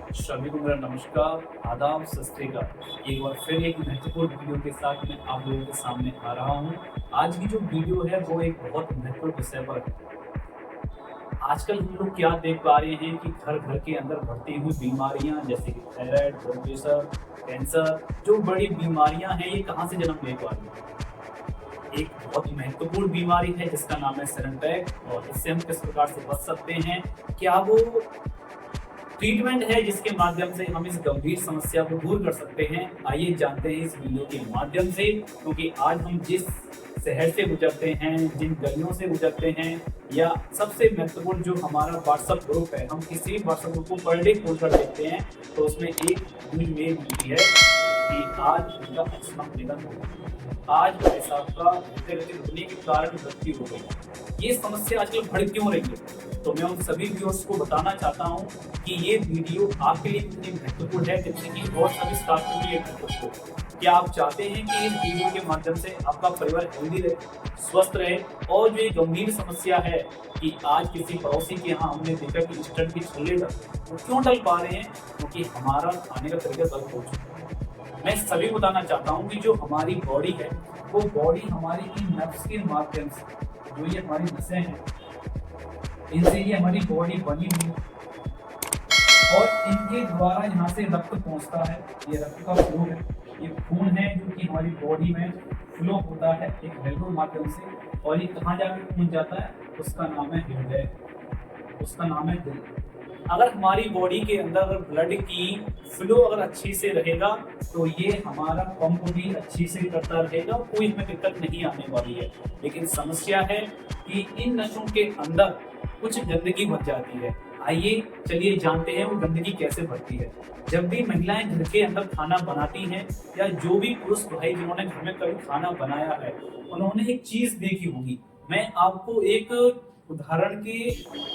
सभी को मेरा नमस्कार, आदाब, सत श्री अकाल। एक बार फिर एक महत्वपूर्ण वीडियो के साथ मैं आप लोगों के सामने आ रहा हूँ। आज की जो वीडियो है वो एक बहुत महत्वपूर्ण विषय पर है। आजकल हम लोग क्या देख पा रहे हैं कि घर घर के अंदर बढ़ती हुई बीमारियां जैसे कि थायराइड, ब्लड प्रेशर, कैंसर, जो बड़ी बीमारियां हैं ये कहाँ से जन्म ले पा रही हैं। एक बहुत महत्वपूर्ण बीमारी है जिसका नाम है सेरेंटैक, और इससे हम किस प्रकार से बच सकते हैं, क्या वो ट्रीटमेंट है जिसके माध्यम से हम इस गंभीर समस्या को दूर कर सकते हैं। आइए जानते हैं इस वीडियो के माध्यम से, क्योंकि आज हम जिस शहर से गुजरते हैं, जिन गलियों से गुजरते हैं, या सबसे महत्वपूर्ण जो हमारा व्हाट्सएप ग्रुप है, हम किसी भी व्हाट्सएप ग्रुप को पर डे खोल कर देखते हैं तो उसमें एक न्यूज मेल मिलती है कि आज उनका अचानक निधन हो गया, आज भाई साहब का हृदय रुकने के कारण मृत्यु हो गई। ये समस्या आजकल बढ़ क्यों रही है? तो मैं उन सभी व्यूअर्स को बताना चाहता हूँ कि ये वीडियो आपके लिए कितनी महत्वपूर्ण है, जितनी कि और सभी स्टाफ के लिए महत्वपूर्ण। क्या आप चाहते हैं कि इस वीडियो के माध्यम से आपका परिवार हेल्दी रहे, स्वस्थ रहे, और जो ये गंभीर समस्या है कि आज किसी पड़ोसी के यहाँ हमने देखा कि इंस्टेंट की छल्ले वो क्यों डल पा रहे हैं? क्योंकि हमारा खाने का तरीका गलत हो चुका है। मैं सभी बताना चाहता हूँ कि जो हमारी बॉडी है वो बॉडी हमारी इन नर्व्स के माध्यम से, जो ये हमारी नसें हैं, इनसे ये हमारी बॉडी बनी हुई है और इनके द्वारा यहाँ से रक्त पहुँचता है। ये रक्त का फ्लो है, ये खून है जो कि हमारी बॉडी में फ्लो होता है एक वेलुर माध्यम से, और ये कहाँ जाकर पहुँच जाता है? उसका नाम है हृदय, उसका नाम है दिल। अगर हमारी बॉडी के अंदर अगर ब्लड की फ्लो अगर अच्छी से रहेगा तो ये हमारा पंप भी अच्छी से करता रहेगा, कोई हमें दिक्कत नहीं आने वाली है। लेकिन समस्या है कि इन नसों के अंदर कुछ गंदगी भर जाती है। आइए चलिए जानते हैं वो गंदगी कैसे भरती है। जब भी महिलाएं घर के अंदर खाना बनाती हैं, या जो भी पुरुष भाई जिन्होंने घर में कभी खाना बनाया है, उन्होंने एक चीज देखी होगी। मैं आपको एक उदाहरण के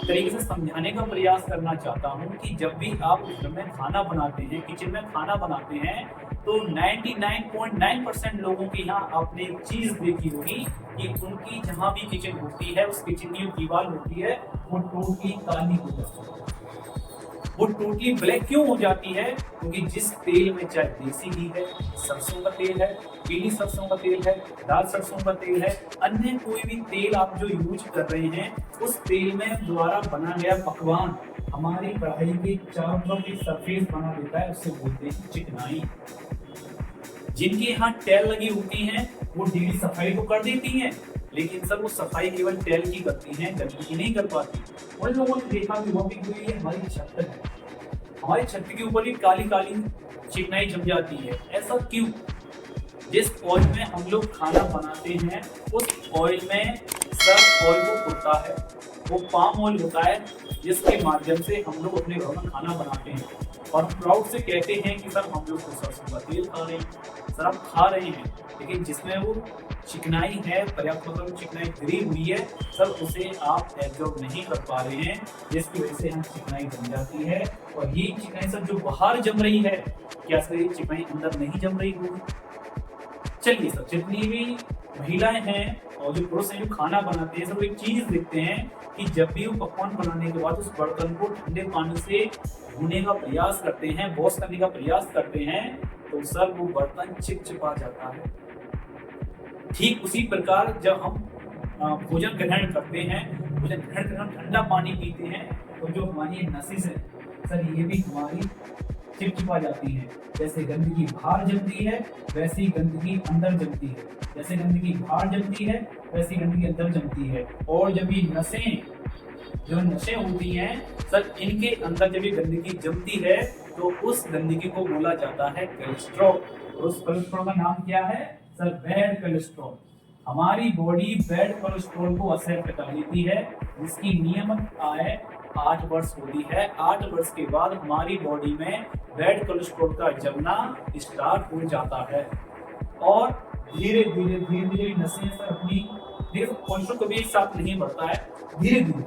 तरीके से समझाने का प्रयास करना चाहता हूँ कि जब भी आप घर में खाना बनाते हैं, किचन में खाना बनाते हैं, तो 99.9% लोगों के यहाँ आपने एक चीज देखी होगी कि उनकी जहाँ भी किचन होती है, उस किचन की जो दीवार होती है वो टोटली काली हो जाती है। वो टोटली ब्लैक क्यों हो जाती है? क्योंकि जिस तेल में, चाहे देसी घी है, सरसों का तेल है, पीली सरसों का तेल है, लाल सरसों का तेल है, अन्य कोई भी तेल आप जो यूज कर रहे हैं, उस तेल में द्वारा बना गया पकवान हमारी कढ़ाई के चारों तरफ एक सरफेस बना देता है, उससे बोलते हैं चिकनाई। जिनके यहाँ टैल लगी होती हैं वो डेली सफाई तो कर देती हैं, लेकिन सर वो सफाई केवल टैल की करती हैं, गंदगी नहीं कर पाती। उन लोगों ने देखा कि वो भी कोई हमारी छत है, हमारी छत के ऊपर भी काली काली चिकनाई जम जाती है। ऐसा क्यों? जिस ऑयल में हम लोग खाना बनाते हैं उस ऑयल में सब ऑयल को होता है, वो पाम ऑयल होता है, जिसके माध्यम से हम लोग अपने घरों में खाना बनाते हैं और प्राउड से कहते हैं कि सर हम लोग तो सरसों का तेल खा रहे हैं। सर आप खा रहे हैं, लेकिन जिसमें वो चिकनाई है, पर्याप्त मात्रा में चिकनाई गिरी हुई है, सर उसे आप एब्जॉर्ब नहीं कर पा रहे हैं, जिसकी वजह से यहाँ चिकनाई बन जाती है। और ये चिकनाई सर जो बाहर जम रही है, क्या सर ये चिकनाई अंदर नहीं जम रही होगी? चलिए सर, जितनी भी महिलाएं हैं और जो पुरुष हैं जो खाना बनाते हैं, सब एक चीज देखते हैं कि जब भी वो पकवान बनाने के बाद उस बर्तन को ठंडे पानी से धोने का प्रयास करते हैं, वॉश करने का प्रयास करते हैं, तो सर वो बर्तन चिपचिपा जाता है। ठीक उसी प्रकार जब हम भोजन ग्रहण करते हैं, भोजन ग्रहण कर हम ठंडा पानी पीते हैं, तो जो हमारी नसें है सर ये भी हमारी चिपचिपा जाती है। जैसे गंदगी बाहर जमती है वैसी गंदगी अंदर जमती है, जैसे गंदगी बाहर जमती है वैसी गंदगी अंदर जमती है। और जब ये नसें, जो नसें होती हैं सर, इनके अंदर जब ये गंदगी जमती है तो उस गंदगी को बोला जाता है कोलेस्ट्रॉल। उस कोलेस्ट्रॉल का नाम क्या है सर? Bad cholesterol. हमारी बॉडी बैड कोलेस्ट्रॉल को एक्सेप्ट कर लेती है, जिसकी नियमित आय 8 वर्ष होती है। 8 वर्ष के बाद हमारी बॉडी में बैड कोलेस्ट्रॉल का जमना स्टार्ट हो जाता है, और धीरे धीरे धीरे धीरे नसें सर अपनी, देखो कोलेस्ट्रॉल कभी एक साथ नहीं बढ़ता है, धीरे धीरे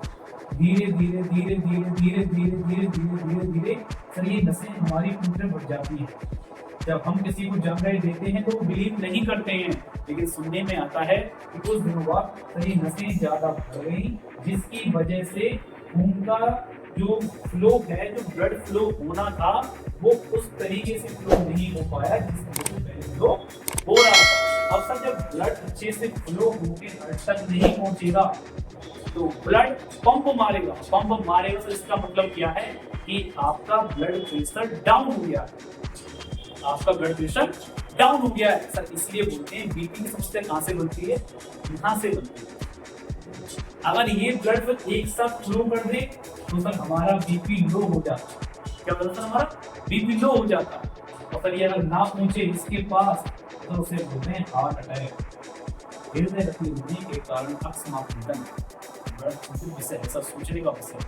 धीरे धीरे धीरे धीरे धीरे धीरे धीरे धीरे धीरे धीरे सर ये नसें हमारी पूरे बढ़ जाती है। जब हम किसी को जानकारी देते हैं तो वो बिलीव नहीं करते हैं, लेकिन सुनने में आता है कि कुछ दिनों बाद सर ये नसें ज्यादा बढ़ गई, जिसकी वजह से खून का जो फ्लो है, जो ब्लड फ्लो होना था वो उस तरीके से फ्लो नहीं हो पाया जिस तरीके से पहले फ्लो हो रहा था। अब सर जब ब्लड अच्छे से फ्लो होकर हार्ट तक नहीं पहुंचेगा तो ब्लड पंप मारेगा तो इसका मतलब क्या है कि आपका ब्लड प्रेशर डाउन हो गया, आपका ब्लड प्रेशर डाउन हो गया है सर। इसलिए बोलते हैं बीपी की समस्या कहां से बनती है, यहां से बनती है। अगर ये ब्लड एक साथ फ्लो कर दे तो सर हमारा बीपी लो हो जाता। क्या बोलता सर, हमारा बीपी लो हो जाता। और फिर ये अगर ना पहुंचे इसके पास तो उसे बोलते हैं हार्ट अटैक। हृदय गति रुकने के कारण अकस्मात निधन। विषय है सर, सोचने का विषय।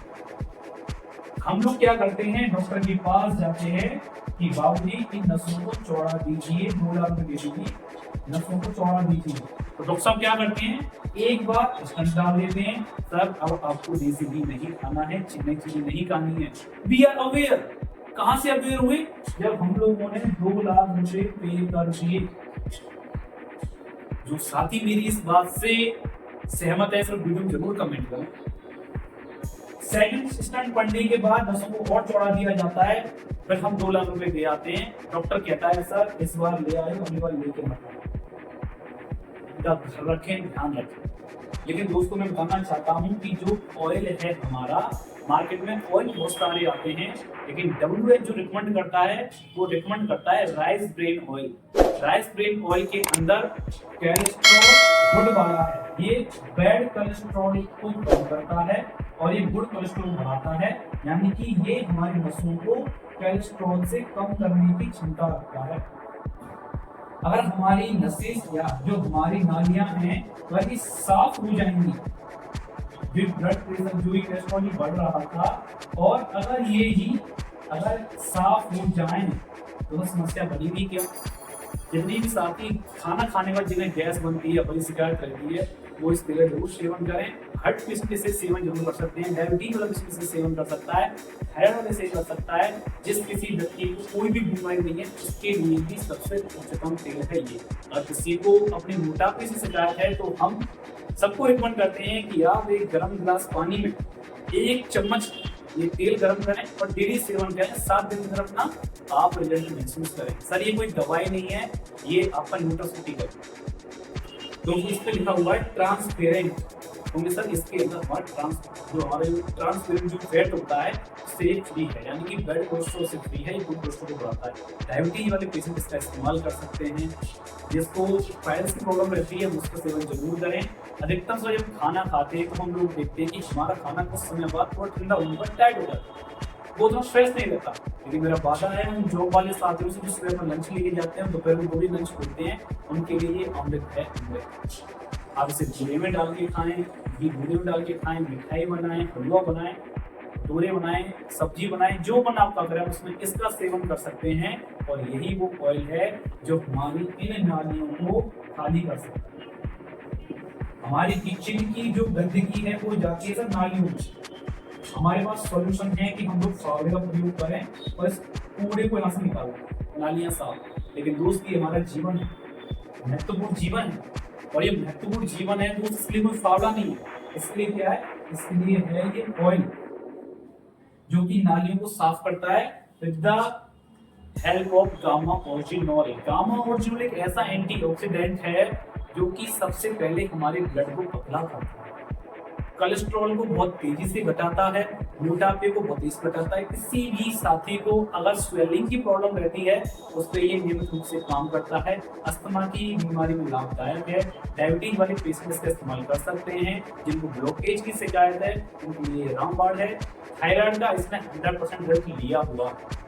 हम लोग क्या करते हैं, डॉक्टर के पास जाते हैं कि बाबूजी इन नसों को चौड़ा दीजिए, 2 लाख में दे दीजिए, नसों को चौड़ा दीजिए। तो डॉक्टर साहब क्या करते हैं, एक बार स्टंट डाल देते हैं। सर अब आपको देसी घी नहीं खाना है, चिकनी चीजें नहीं खानी है। We are aware. कहां से अवेयर हुए, जब हम लोगों ने 2 लाख रुपए पे कर दिए। जो साथी मेरी इस बात से सहमत है सिर्फ वीडियो में जरूर कमेंट करें। सेकंड स्टंट पढ़ने के बाद नसों को और चौड़ा दिया जाता है, फिर हम 2 लाख रुपए दे आते हैं। डॉक्टर कहता है सर इस बार ले आए, अगली बार लेके मत आए। रखें, ध्यान रखें। लेकिन दोस्तों मैं बताना चाहता हूं कि जो ऑयल है हमारा, मार्केट में ऑयल बहुत सारे आते हैं, लेकिन WHO जो रिकमेंड करता है वो रिकमेंड करता है rice bran oil. Rice bran oil के अंदर कोलेस्ट्रॉल गुड वाला है, ये बैड कोलेस्ट्रॉल को कम करता है और ये गुड कोलेस्ट्रॉल बढ़ाता है, यानी कि ये हमारी नसों को कोलेस्ट्रॉल से कम करने की क्षमता रखता है। अगर हमारी नसें या जो हमारी नालियां हैं वह साफ हो जाएंगी, जो ब्लड प्रेशर जो कोलेस्ट्रॉल बढ़ रहा था, और अगर साफ हो जाएं तो समस्या बढ़ेगी क्या। जितनी भी साथी खाना खाने का जिन्हें गैस बनती है, बड़ी शिकायत करती है, वो इस तेल जरूर सेवन करें। हार्ट पेशेंट से सेवन जरूर कर सकते हैं, डायबिटीज वाला पेशेंट से सेवन कर सकता है, थायराइड वाले से कर सकता है। जिस किसी व्यक्ति को कोई भी बीमारी नहीं है उसके लिए भी सबसे उच्चतम तेल है ये। और किसी को अपने मोटापे से शिकायत है तो हम सबको रिकमेंड करते हैं कि आप एक गर्म गिलास पानी में 1 चम्मच ये तेल गर्म करें और डेली सेवन करें। 7 दिन तक अपना आप रिजल्ट महसूस करें। सर ये कोई दवाई नहीं है, ये आपका न्यूट्रास्यूटिकल है। तो इस पे लिखा हुआ है ट्रांसपेरेंट, क्योंकि सर इसके अंदर हमारा ट्रांसपेरेंट जो फैट होता है उससे फ्री है, यानी कि बैड कोलेस्ट्रॉल से फ्री है, ये गुड कोलेस्ट्रॉल को बढ़ाता है। डायबिटीज वाले पेशेंट इसका इस्तेमाल कर सकते हैं। जिसको फाइल्स की प्रॉब्लम रहती है उसका सेवन जरूर करें। अधिकतर से जब खाना खाते हैं तो हम लोग देखते हैं कि हमारा खाना कुछ समय बाद थोड़ा ठंडा होने पर टाइट हो जाता है, वो तो स्ट्रेस नहीं रहता। लेकिन मेरा वादा है उन जॉब वाले साथियों से जो सुबह में लंच लेके जाते हैं, दोपहर में 2 ही लंच करते हैं, उनके लिए ये अमृत है अमृत। आप इसे जीरे में डाल के खाएं, घी दूध में डाल के खाएं, मिठाई बनाएं, हलवा बनाएं, भटूरे बनाएं, सब्जी बनाएं, जो मन आपका करें उसमें इसका सेवन कर सकते हैं। और यही वो ऑयल है जो हमारी इन नालियों को खाली कर सकता है। हमारी किचन की जो गंदगी है वो जाती है सर नालियों में। हमारे पास सॉल्यूशन है कि हम लोग फावड़े का प्रयोग करें और इस कूड़े को यहाँ से निकालें, नालियां साफ। लेकिन दोस्त ये हमारा जीवन है, महत्वपूर्ण जीवन है, और ये महत्वपूर्ण जीवन है दोस्त, इसलिए कोई फावड़ा नहीं है। इसलिए क्या है, इसलिए है ये ऑयल जो कि नालियों को साफ करता है with the help of gamma oryzanol. Gamma oryzanol एक ऐसा एंटीऑक्सीडेंट है जो कि सबसे पहले हमारे ब्लड को पतला करता है, कोलेस्ट्रॉल को बहुत तेजी से घटाता है, मोटापे को बहुत तेजी से घटाता है। किसी भी साथी को अगर स्वेलिंग की प्रॉब्लम रहती है उस पर ये नियमित रूप से काम करता है। अस्थमा की बीमारी में लाभदायक है। डायबिटीज वाले पेशेंट इसका इस्तेमाल कर सकते हैं। जिनको ब्लॉकेज की शिकायत है उनके लिए रामबाण है। थायराइड का इसमें 100% रिजल्ट लिया हुआ है।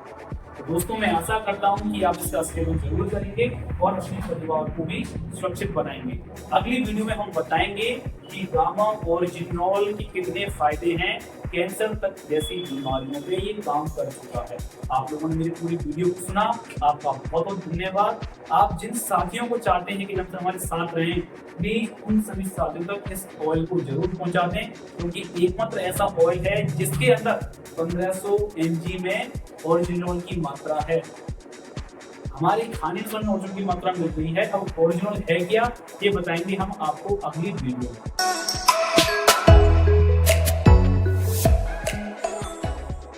तो दोस्तों मैं आशा करता हूं कि आप इसका सेवन जरूर करेंगे और अपने परिवार को भी सुरक्षित बनाएंगे। अगली वीडियो में हम बताएंगे कि गामा ओरिजिनोल के कितने फायदे हैं, कैंसर तक जैसी बीमारियों पे ये काम कर चुका है। आप लोगों ने मेरी पूरी वीडियो को सुना, आपका बहुत बहुत धन्यवाद। आप जिन साथियों को चाहते हैं कि हम हमारे साथ रहें, प्लीज उन सभी साथियों तक इस ऑयल को जरूर पहुंचा दें, क्योंकि एकमात्र ऐसा ऑयल है जिसके अंदर 1500 mg में ओरिजिनोल की मात्रा है। हमारी खाने में ओरिजिनल की मात्रा मिल रही है। अब ओरिजिनल है क्या ये बताएंगे हम आपको अगली वीडियो में।